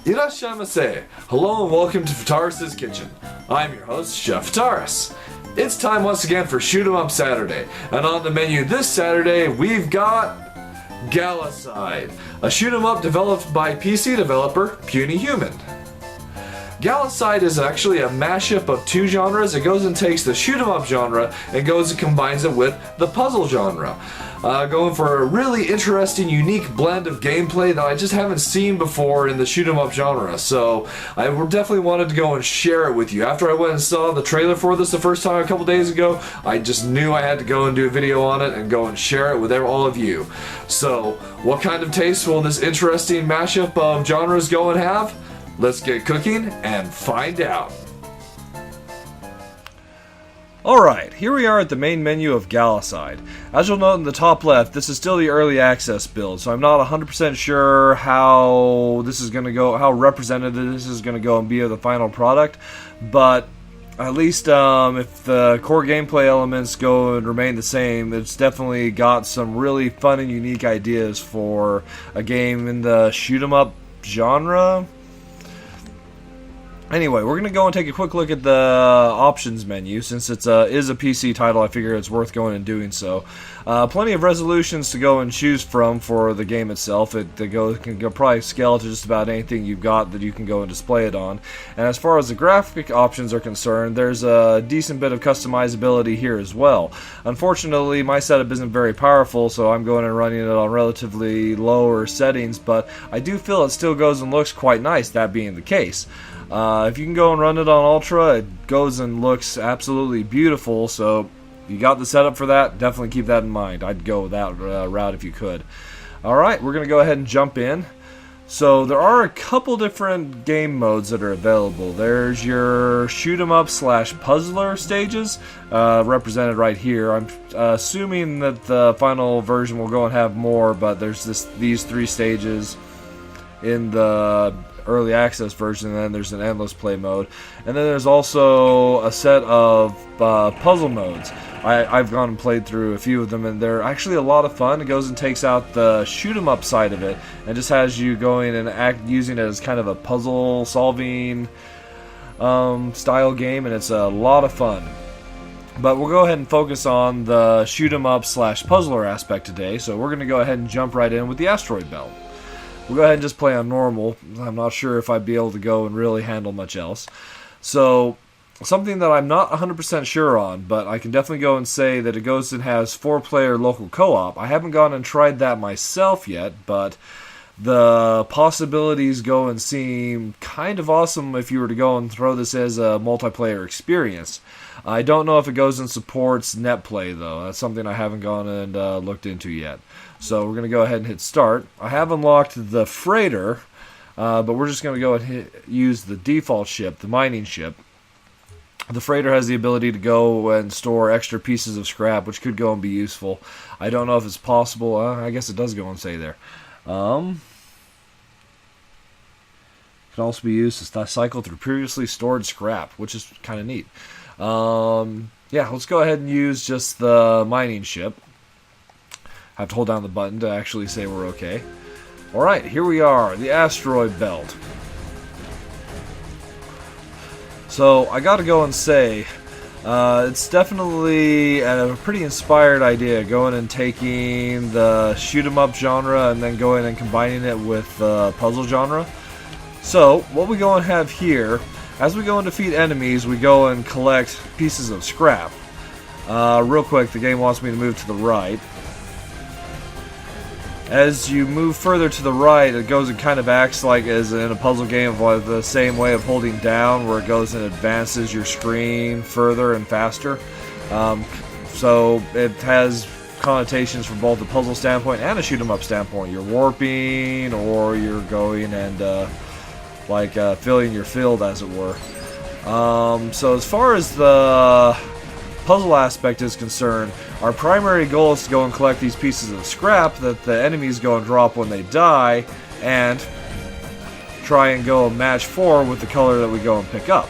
Irashaimase! Hello and welcome to Fitaurus Kitchen. I'm your host, Chef Fitaurus. It's time once again for Shoot 'em Up Saturday, and on the menu this Saturday we've got Galacide, a shoot 'em up developed by PC developer Puny Human. Galacide is actually a mashup of two genres. It goes and takes the shoot 'em up genre and goes and combines it with the puzzle genre. Going for a really interesting, unique blend of gameplay that I just haven't seen before in the shoot 'em up genre. So I definitely wanted to go and share it with you. After I went and saw the trailer for this the first time a couple days ago, I just knew I had to go and do a video on it and go and share it with all of you. So what kind of taste will this interesting mashup of genres go and have? Let's get cooking and find out. Alright, here we are at the main menu of Galacide. As you'll note in the top left, this is still the early access build, so I'm not 100% sure how this is going to go, how representative this is going to go and be of the final product, but at least if the core gameplay elements go and remain the same, it's definitely got some really fun and unique ideas for a game in the shoot 'em up genre. Anyway, we're going to go and take a quick look at the options menu. Since it is a PC title, I figure it's worth going and doing so. Plenty of resolutions to go and choose from for the game itself. It can probably scale to just about anything you've got that you can go and display it on. And as far as the graphic options are concerned, there's a decent bit of customizability here as well. Unfortunately, my setup isn't very powerful, so I'm going and running it on relatively lower settings, but I do feel it still goes and looks quite nice, that being the case. If you can go and run it on Ultra, it goes and looks absolutely beautiful, so if you got the setup for that, definitely keep that in mind. I'd go that route if you could. Alright, we're going to go ahead and jump in. So there are a couple different game modes that are available. There's your shoot 'em up / puzzler stages, represented right here. I'm assuming that the final version will go and have more, but there's these three stages in the early access version, and then there's an endless play mode, and then there's also a set of puzzle modes. I've gone and played through a few of them, and they're actually a lot of fun. It goes and takes out the shoot 'em up side of it and just has you going and using it as kind of a puzzle solving style game, and it's a lot of fun. But we'll go ahead and focus on the shoot 'em up / puzzler aspect today, so we're going to go ahead and jump right in with the asteroid belt. We'll go ahead and just play on normal. I'm not sure if I'd be able to go and really handle much else. So, something that I'm not 100% sure on, but I can definitely go and say that it goes and has 4-player local co-op. I haven't gone and tried that myself yet, but the possibilities go and seem kind of awesome if you were to go and throw this as a multiplayer experience. I don't know if it goes and supports netplay, though. That's something I haven't gone and looked into yet. So we're going to go ahead and hit start. I have unlocked the freighter, but we're just going to go and use the default ship, the mining ship. The freighter has the ability to go and store extra pieces of scrap, which could go and be useful. I don't know if it's possible. I guess it does go and say there. Can also be used to cycle through previously stored scrap, which is kind of neat. Yeah, let's go ahead and use just the mining ship. I have to hold down the button to actually say we're okay. Alright, here we are, the asteroid belt. So, I gotta go and say, it's definitely a pretty inspired idea, going and taking the shoot 'em up genre and then going and combining it with the puzzle genre. So, what we go and have here, as we go and defeat enemies, we go and collect pieces of scrap. Real quick, the game wants me to move to the right. As you move further to the right, it goes and kind of acts like as in a puzzle game of like the same way of holding down, where it goes and advances your screen further and faster. So it has connotations from both the puzzle standpoint and a shoot 'em up standpoint. You're warping, or you're going and filling your field, as it were. So as far as the puzzle aspect is concerned, our primary goal is to go and collect these pieces of scrap that the enemies go and drop when they die, and try and go match 4 with the color that we go and pick up.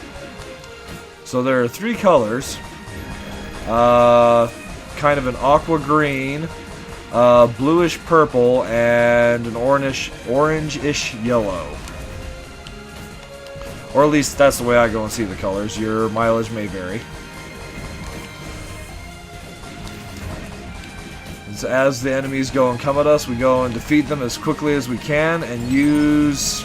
So there are 3 colors, kind of an aqua green, bluish purple, and an orange-ish yellow. Or at least that's the way I go and see the colors. Your mileage may vary. As the enemies go and come at us, we go and defeat them as quickly as we can and use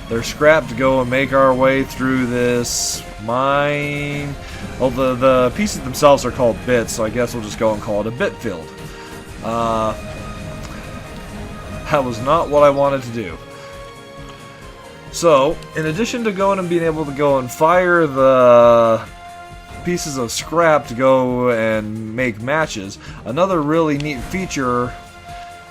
their scrap to go and make our way through this mine. Well, the pieces themselves are called bits, so I guess we'll just go and call it a bit field. That was not what I wanted to do. So, in addition to going and being able to go and fire the pieces of scrap to go and make matches, another really neat feature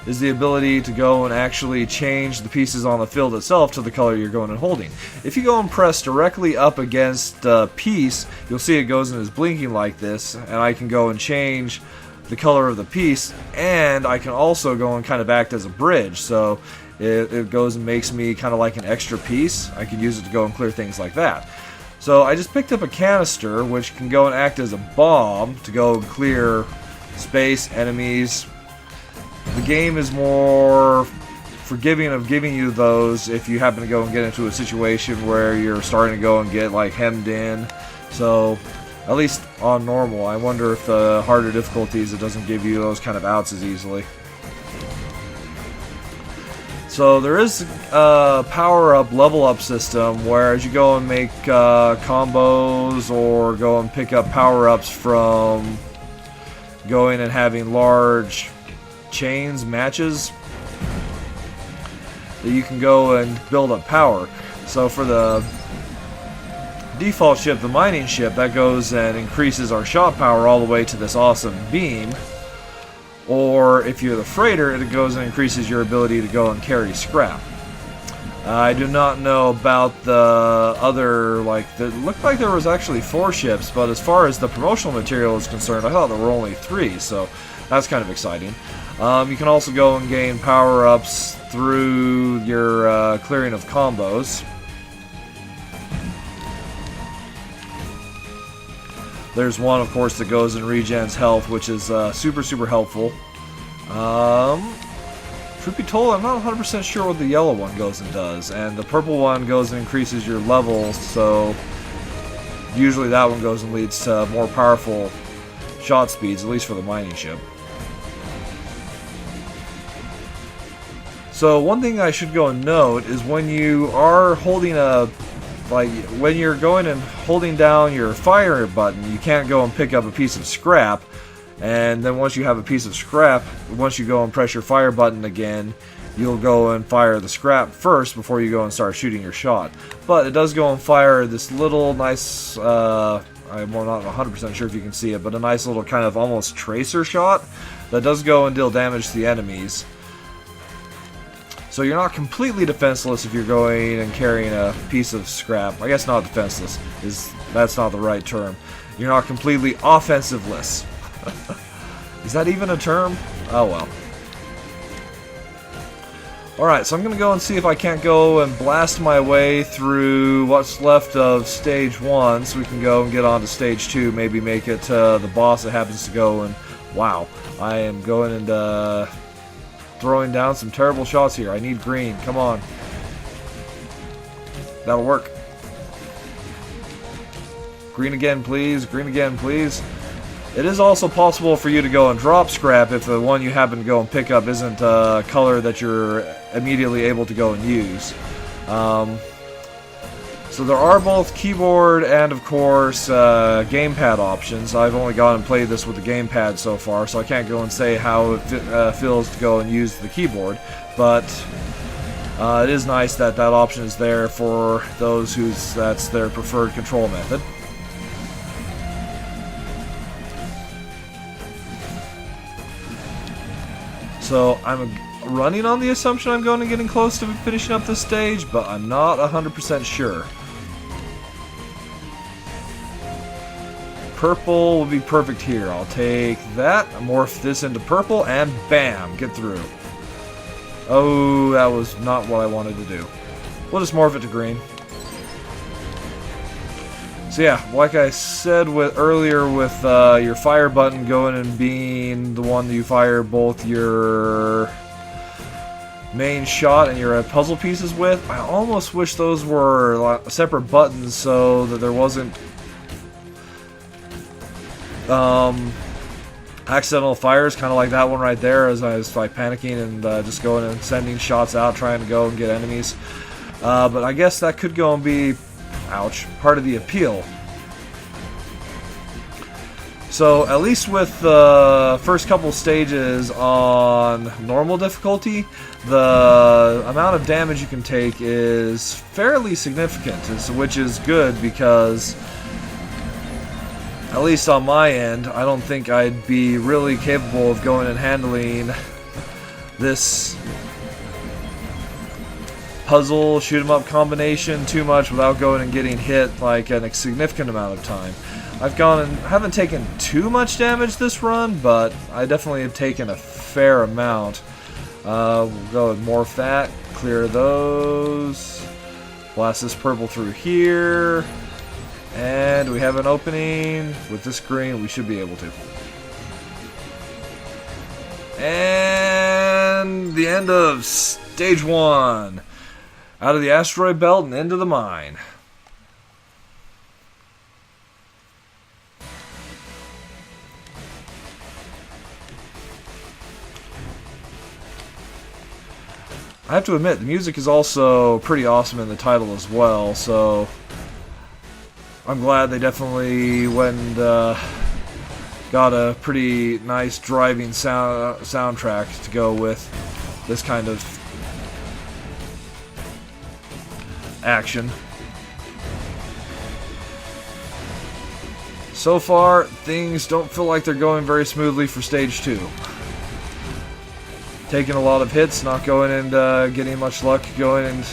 is the ability to go and actually change the pieces on the field itself to the color you're going and holding. If you go and press directly up against a piece, you'll see it goes and is blinking like this, and I can go and change the color of the piece, and I can also go and kind of act as a bridge, so it goes and makes me kind of like an extra piece. I can use it to go and clear things like that. So I just picked up a canister, which can go and act as a bomb to go and clear space, enemies. The game is more forgiving of giving you those if you happen to go and get into a situation where you're starting to go and get like hemmed in. So at least on normal, I wonder if the harder difficulties it doesn't give you those kind of outs as easily. So there is a power-up, level-up system where as you go and make combos or go and pick up power-ups from going and having large chains, matches, that you can go and build up power. So for the default ship, the mining ship, that goes and increases our shot power all the way to this awesome beam. Or if you're the freighter, it goes and increases your ability to go and carry scrap. I do not know about the other, it looked like there was actually 4 ships, but as far as the promotional material is concerned, I thought there were only 3, so that's kind of exciting. You can also go and gain power-ups through your clearing of combos. There's one, of course, that goes and regens health, which is super, super helpful. Truth be told, I'm not 100% sure what the yellow one goes and does. And the purple one goes and increases your levels, so usually that one goes and leads to more powerful shot speeds, at least for the mining ship. So one thing I should go and note is when you are holding when you're going and holding down your fire button, you can't go and pick up a piece of scrap. And then once you have a piece of scrap, once you go and press your fire button again, you'll go and fire the scrap first before you go and start shooting your shot. But it does go and fire this little nice, I'm not 100% sure if you can see it, but a nice little kind of almost tracer shot that does go and deal damage to the enemies. So you're not completely defenseless if you're going and carrying a piece of scrap. I guess not defenseless, that's not the right term. You're not completely offensiveless. Is that even a term? Oh well. Alright, so I'm going to go and see if I can't go and blast my way through what's left of Stage 1 so we can go and get on to Stage 2, maybe make it to the boss that happens to go and... Wow, I am going and throwing down some terrible shots here. I need green, come on. That'll work. Green again, please. Green again, please. It is also possible for you to go and drop scrap if the one you happen to go and pick up isn't a color that you're immediately able to go and use. So there are both keyboard and, of course, gamepad options. I've only gone and played this with the gamepad so far, so I can't go and say how it feels to go and use the keyboard. But it is nice that that option is there for those that's their preferred control method. So I'm running on the assumption I'm going and getting close to finishing up this stage, but I'm not 100% sure. Purple will be perfect here. I'll take that, morph this into purple, and bam, get through. Oh, that was not what I wanted to do. We'll just morph it to green. So yeah, like I said earlier with your fire button going and being the one that you fire both your main shot and your puzzle pieces with. I almost wish those were separate buttons so that there wasn't accidental fires, kind of like that one right there, as I was like panicking and just going and sending shots out trying to go and get enemies. But I guess that could go and be, ouch, part of the appeal. So at least with the first couple stages on normal difficulty, the amount of damage you can take is fairly significant, which is good because, at least on my end, I don't think I'd be really capable of going and handling this puzzle shoot 'em up combination too much without going and getting hit like a significant amount of time. I've gone and haven't taken too much damage this run, but I definitely have taken a fair amount. We'll go and morph that, clear those, blast this purple through here, and we have an opening. With this green, we should be able to. And the end of stage 1. Out of the asteroid belt and into the mine. I have to admit, the music is also pretty awesome in the title as well, so I'm glad they definitely went and got a pretty nice driving soundtrack to go with this kind of action. So far, things don't feel like they're going very smoothly for stage 2. Taking a lot of hits, not going and getting much luck going, and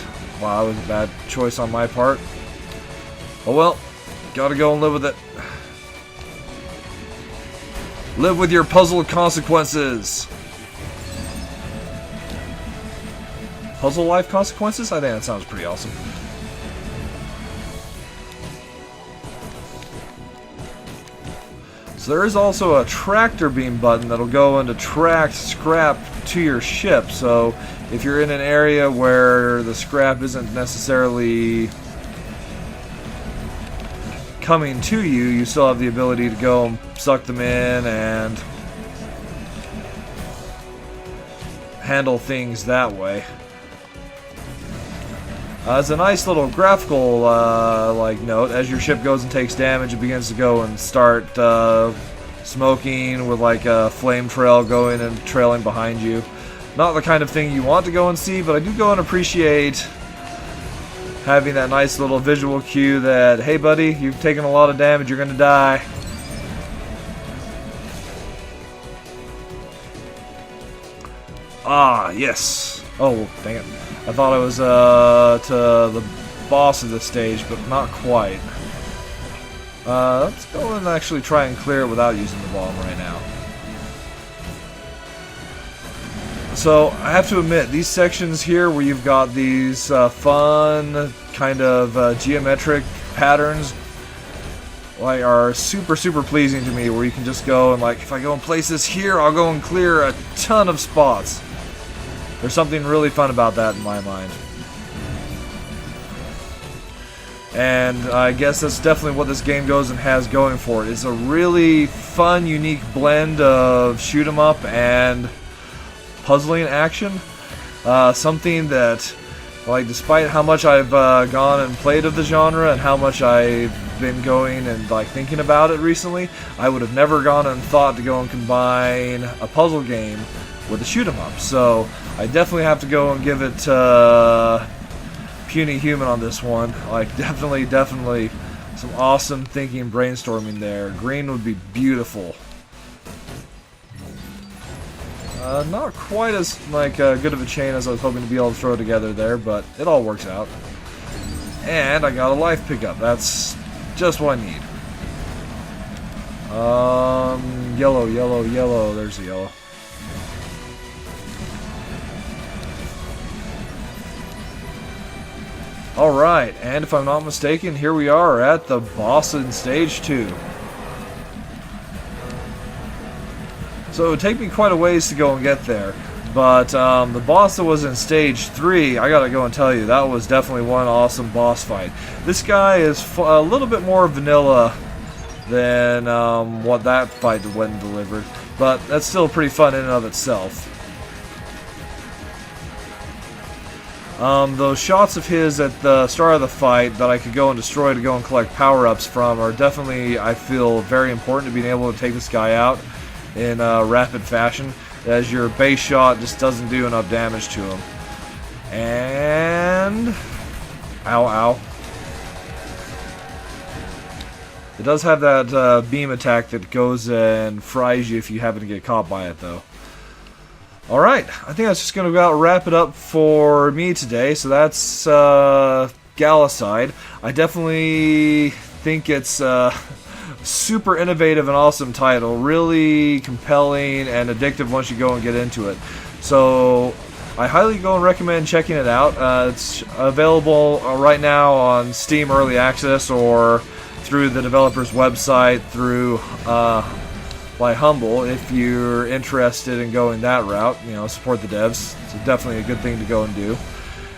wow, that was a bad choice on my part. Oh well, gotta go and live with it. Live with your puzzle consequences. Puzzle life consequences? I think that sounds pretty awesome. So there is also a tractor beam button that'll go and attract scrap to your ship. So if you're in an area where the scrap isn't necessarily coming to you, you still have the ability to go and suck them in and handle things that way. It's a nice little graphical like note. As your ship goes and takes damage, it begins to go and start smoking with like a flame trail going and trailing behind you. Not the kind of thing you want to go and see, but I do go and appreciate having that nice little visual cue that, hey buddy, you've taken a lot of damage, you're gonna die. Ah, yes. Oh, dang it. I thought I was to the boss of this stage, but not quite. Let's go and actually try and clear it without using the bomb right now. So, I have to admit, these sections here where you've got these fun kind of geometric patterns like are super pleasing to me, where you can just go and like, if I go and place this here, I'll go and clear a ton of spots. There's something really fun about that in my mind. And I guess that's definitely what this game goes and has going for it. It's a really fun, unique blend of shoot 'em up and puzzling action. Something that, like, despite how much I've gone and played of the genre and how much I've been going and like thinking about it recently, I would have never gone and thought to go and combine a puzzle game with a shoot 'em up. So I definitely have to go and give it Puny Human on this one. Like, definitely some awesome thinking, brainstorming there. Green would be beautiful. Not quite as like good of a chain as I was hoping to be able to throw together there, but it all works out. And I got a life pickup. That's just what I need. Yellow, yellow, yellow. There's the yellow. Alright, and if I'm not mistaken, here we are at the boss in stage 2. So it would take me quite a ways to go and get there. But the boss that was in stage 3, I gotta go and tell you, that was definitely one awesome boss fight. This guy is a little bit more vanilla than what that fight went and delivered, but that's still pretty fun in and of itself. Those shots of his at the start of the fight that I could go and destroy to go and collect power-ups from are definitely, I feel, very important to being able to take this guy out in rapid fashion, as your base shot just doesn't do enough damage to him. And... ow, ow. It does have that beam attack that goes and fries you if you happen to get caught by it, though. Alright, I think that's just going to about wrap it up for me today. So that's Galacide. I definitely think it's super innovative and awesome title. Really compelling and addictive once you go and get into it. So I highly go and recommend checking it out. It's available right now on Steam Early Access or through the developer's website through by Humble if you're interested in going that route. You know, support the devs. It's definitely a good thing to go and do.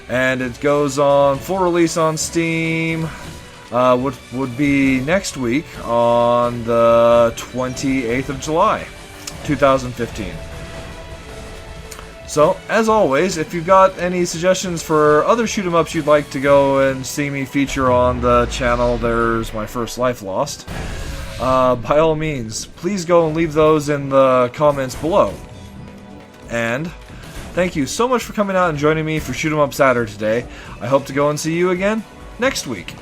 And it goes on full release on Steam, would be next week on the 28th of July, 2015. So, as always, if you've got any suggestions for other shoot-em-ups you'd like to go and see me feature on the channel, there's my first life lost. By all means, please go and leave those in the comments below. And thank you so much for coming out and joining me for Shoot 'em Up Saturday today. I hope to go and see you again next week.